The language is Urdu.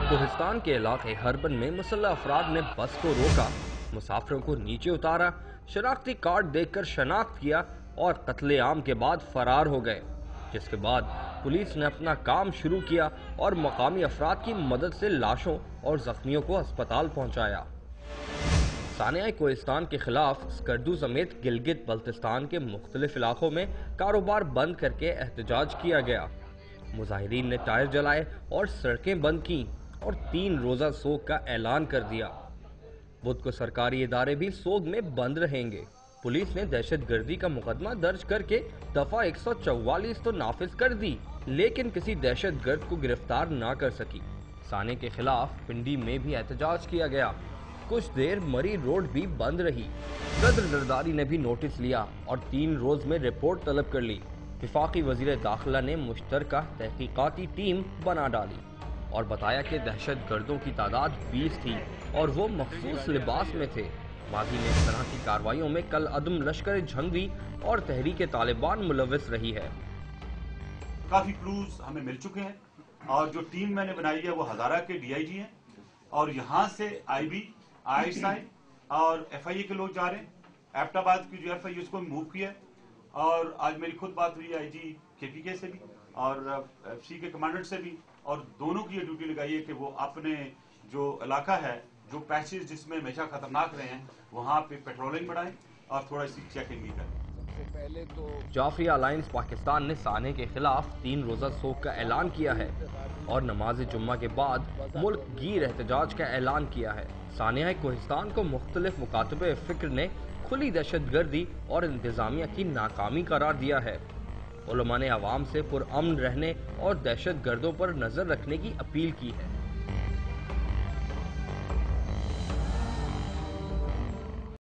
کوہستان کے علاقے ہربن میں مسلح افراد نے بس کو روکا، مسافروں کو نیچے اتارا، شناختی کارڈ دیکھ کر شناخت کیا اور قتل عام کے بعد فرار ہو گئے، جس کے بعد پولیس نے اپنا کام شروع کیا اور مقامی افراد کی مدد سے لاشوں اور زخمیوں کو ہسپتال پہنچایا۔ سانحہ کوہستان کے خلاف اسکردو سمیت گلگت بلتستان کے مختلف علاقوں میں کاروبار بند کر کے احتجاج کیا گیا۔ مظاہرین نے ٹائر جلائے اور سڑکیں بند کیں اور 3 روزہ سوگ کا اعلان کر دیا۔ بدھ کو سرکاری ادارے بھی سوگ میں بند رہیں گے۔ پولیس نے دہشت گردی کا مقدمہ درج کر کے دفعہ 144 تو نافذ کر دی، لیکن کسی دہشت گرد کو گرفتار نہ کر سکی۔ سانحہ کے خلاف پنڈی میں بھی احتجاج کیا گیا۔ کچھ دیر مری روڈ بھی بند رہی۔ صدر زرداری نے بھی نوٹس لیا اور 3 روز میں رپورٹ طلب کر لی۔ وفاقی وزیر داخلہ نے مشترکہ تحقیقاتی ٹیم بنا ڈالی اور بتایا کہ دہشت گردوں کی تعداد 20 تھی اور وہ مخصوص لباس میں تھے۔ ماضی میں اس طرح کی کارروائیوں میں کل عدم لشکر جھنگوی اور تحریک طالبان ملوث رہی ہے۔ کافی کلوز ہمیں مل چکے ہیں اور جو ٹیم میں نے بنائی ہے وہ ہزارہ کے ڈی آئی جی ہیں اور یہاں سے آئی بی، آئی ایس آئی اور ایف آئی اے کے لوگ جا رہے ہیں۔ ایبٹ آباد کی جو ایف آئی اے اس کو موو کیا ہے اور آج میری خود بات ہوئی آئی جی کے پی کے سے بھی اور ایف سی کے کمانڈنٹ سے بھی، اور دونوں کی یہ ڈیوٹی لگائی ہے کہ وہ اپنے جو علاقہ ہے، جو پیچز جس میں ہمیشہ خطرناک رہے ہیں، وہاں پہ پیٹرولنگ بڑھائیں اور تھوڑا سی چیکنگ بھی کریں۔ جعفری الائنس پاکستان نے سانحہ کے خلاف 3 روزہ سوگ کا اعلان کیا ہے اور نماز جمعہ کے بعد ملک گیر احتجاج کا اعلان کیا ہے۔ سانحہ کوہستان کو مختلف مکاتب فکر نے کھلی دہشت گردی اور انتظامیہ کی ناکامی قرار دیا ہے۔ علماء نے عوام سے پرامن رہنے اور دہشت گردوں پر نظر رکھنے کی اپیل کی ہے۔